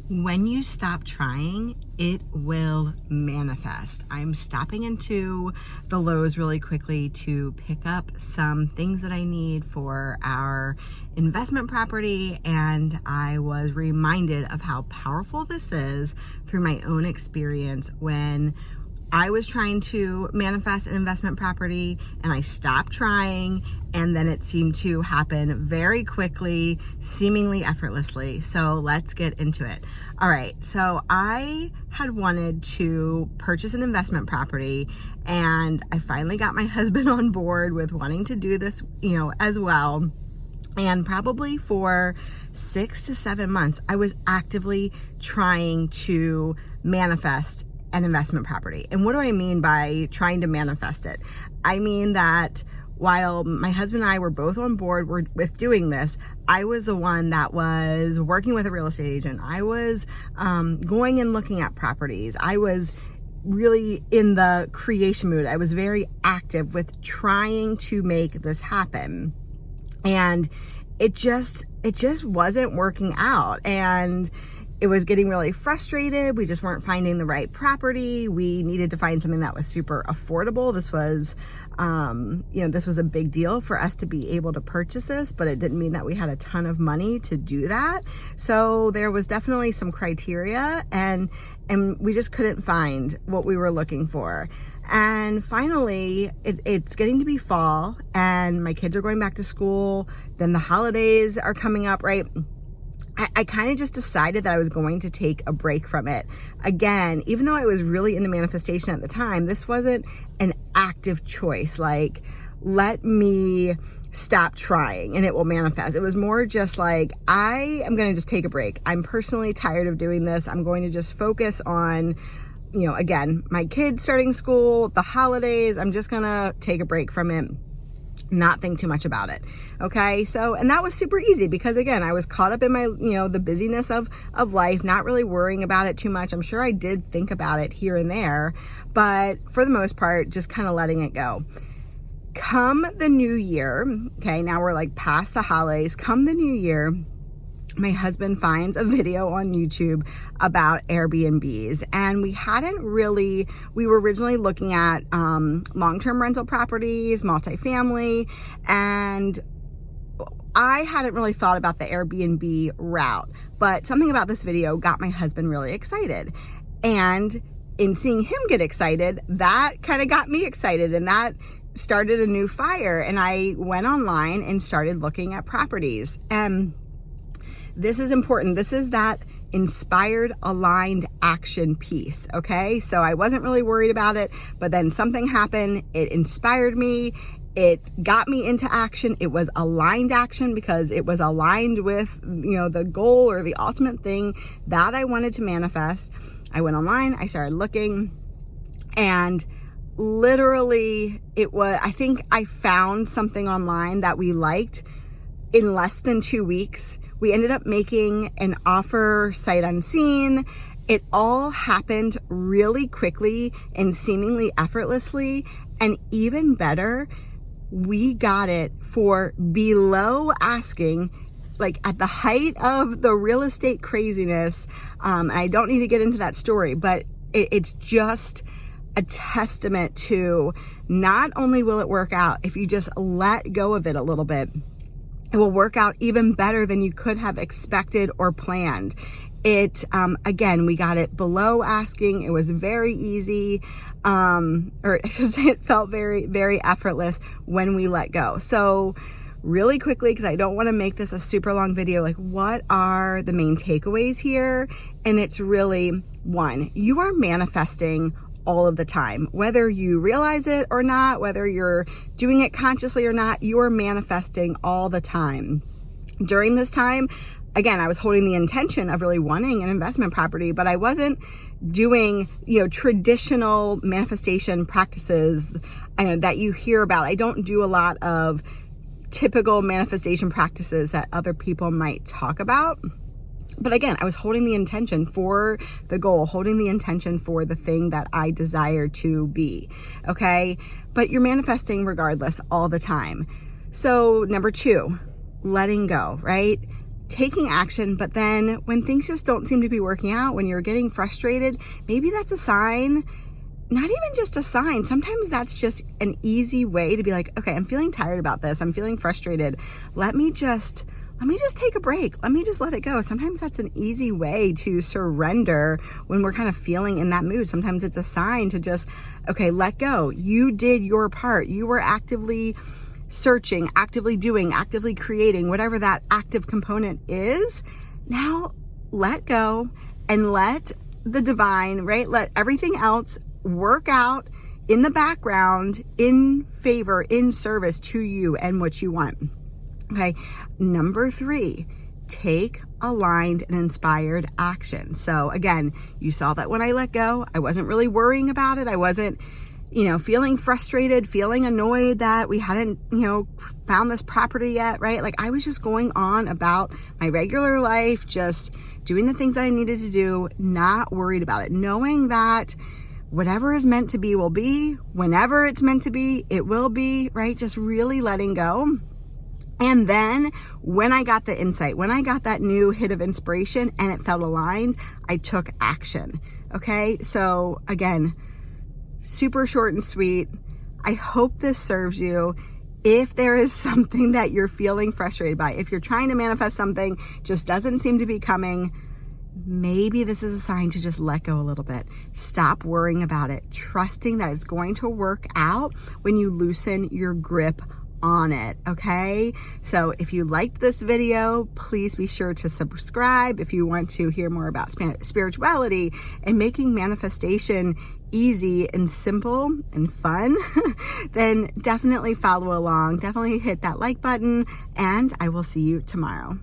When you stop trying, it will manifest. I'm stopping into the Lowe's really quickly to pick up some things that I need for our investment property, and I was reminded of how powerful this is through my own experience when I was trying to manifest an investment property and I stopped trying, and then it seemed to happen very quickly, seemingly effortlessly. So let's get into it. All right, so I had wanted to purchase an investment property, and I finally got my husband on board with wanting to do this, as well. And probably for 6 to 7 months, I was actively trying to manifest an investment property. And what do I mean by trying to manifest it? I mean that while my husband and I were both on board with doing this, I was the one that was working with a real estate agent. I was going and looking at properties. I was really in the creation mood. I was very active with trying to make this happen. And it just wasn't working out. And it was getting really frustrated. We just weren't finding the right property. We needed to find something that was super affordable. This was, this was a big deal for us to be able to purchase this, but it didn't mean that we had a ton of money to do that. So there was definitely some criteria, and we just couldn't find what we were looking for. And finally, it's getting to be fall, and my kids are going back to school. Then the holidays are coming up, right? I kind of just decided that I was going to take a break from it. Again, even though I was really into manifestation at the time, this wasn't an active choice. Like, let me stop trying and it will manifest. It was more just like, I am going to just take a break. I'm personally tired of doing this. I'm going to just focus on, again, my kids starting school, the holidays. I'm just going to take a break from it, not think too much about it. Okay. So, and that was super easy because again, I was caught up in my, the busyness of life, not really worrying about it too much. I'm sure I did think about it here and there, but for the most part, just kind of letting it go. Come the new year. Okay. Now we're like past the holidays. Come the new year, my husband finds a video on YouTube about Airbnbs, and we were originally looking at long-term rental properties, multifamily, and I hadn't really thought about the Airbnb route, but something about this video got my husband really excited. And in seeing him get excited, that kind of got me excited, and that started a new fire. And I went online and started looking at properties. And this is important. This is that inspired, aligned action piece. Okay. So I wasn't really worried about it, but then something happened. It inspired me. It got me into action. It was aligned action because it was aligned with, the goal or the ultimate thing that I wanted to manifest. I went online, I started looking, and literally I think I found something online that we liked in less than 2 weeks. We ended up making an offer sight unseen. It all happened really quickly and seemingly effortlessly. And even better, we got it for below asking, like at the height of the real estate craziness. I don't need to get into that story, but it's just a testament to not only will it work out if you just let go of it a little bit, it will work out even better than you could have expected or planned. Again, we got it below asking. It was very easy, or I should say it felt very, very effortless when we let go. So really quickly, because I don't want to make this a super long video, like what are the main takeaways here? And it's really, one, you are manifesting all of the time, whether you realize it or not, whether you're doing it consciously or not, you are manifesting all the time. During this time, again, I was holding the intention of really wanting an investment property, but I wasn't doing, traditional manifestation practices that you hear about. I don't do a lot of typical manifestation practices that other people might talk about. But again, I was holding the intention for the goal, holding the intention for the thing that I desire to be. Okay. But you're manifesting regardless all the time. So number 2, letting go, right? taking action, but then when things just don't seem to be working out, when you're getting frustrated, maybe that's a sign. Not even just a sign. Sometimes that's just an easy way to be like, okay, I'm feeling tired about this. I'm feeling frustrated. Let me just take a break. Let me just let it go. Sometimes that's an easy way to surrender when we're kind of feeling in that mood. Sometimes it's a sign to just, okay, let go. You did your part. You were actively searching, actively doing, actively creating, whatever that active component is. Now let go and let the divine, right? Let everything else work out in the background, in favor, in service to you and what you want. Okay. Number 3, take aligned and inspired action. So again, you saw that when I let go, I wasn't really worrying about it. I wasn't, feeling frustrated, feeling annoyed that we hadn't, found this property yet, right? Like I was just going on about my regular life, just doing the things that I needed to do, not worried about it, knowing that whatever is meant to be will be, whenever it's meant to be, it will be, right? Just really letting go. And then when I got the insight, when I got that new hit of inspiration and it felt aligned, I took action. Okay. So again, super short and sweet. I hope this serves you. If there is something that you're feeling frustrated by, if you're trying to manifest something, just doesn't seem to be coming, maybe this is a sign to just let go a little bit. Stop worrying about it, trusting that it's going to work out when you loosen your grip on it. Okay. So if you liked this video, please be sure to subscribe. If you want to hear more about spirituality and making manifestation easy and simple and fun, then definitely follow along. Definitely hit that like button, and I will see you tomorrow.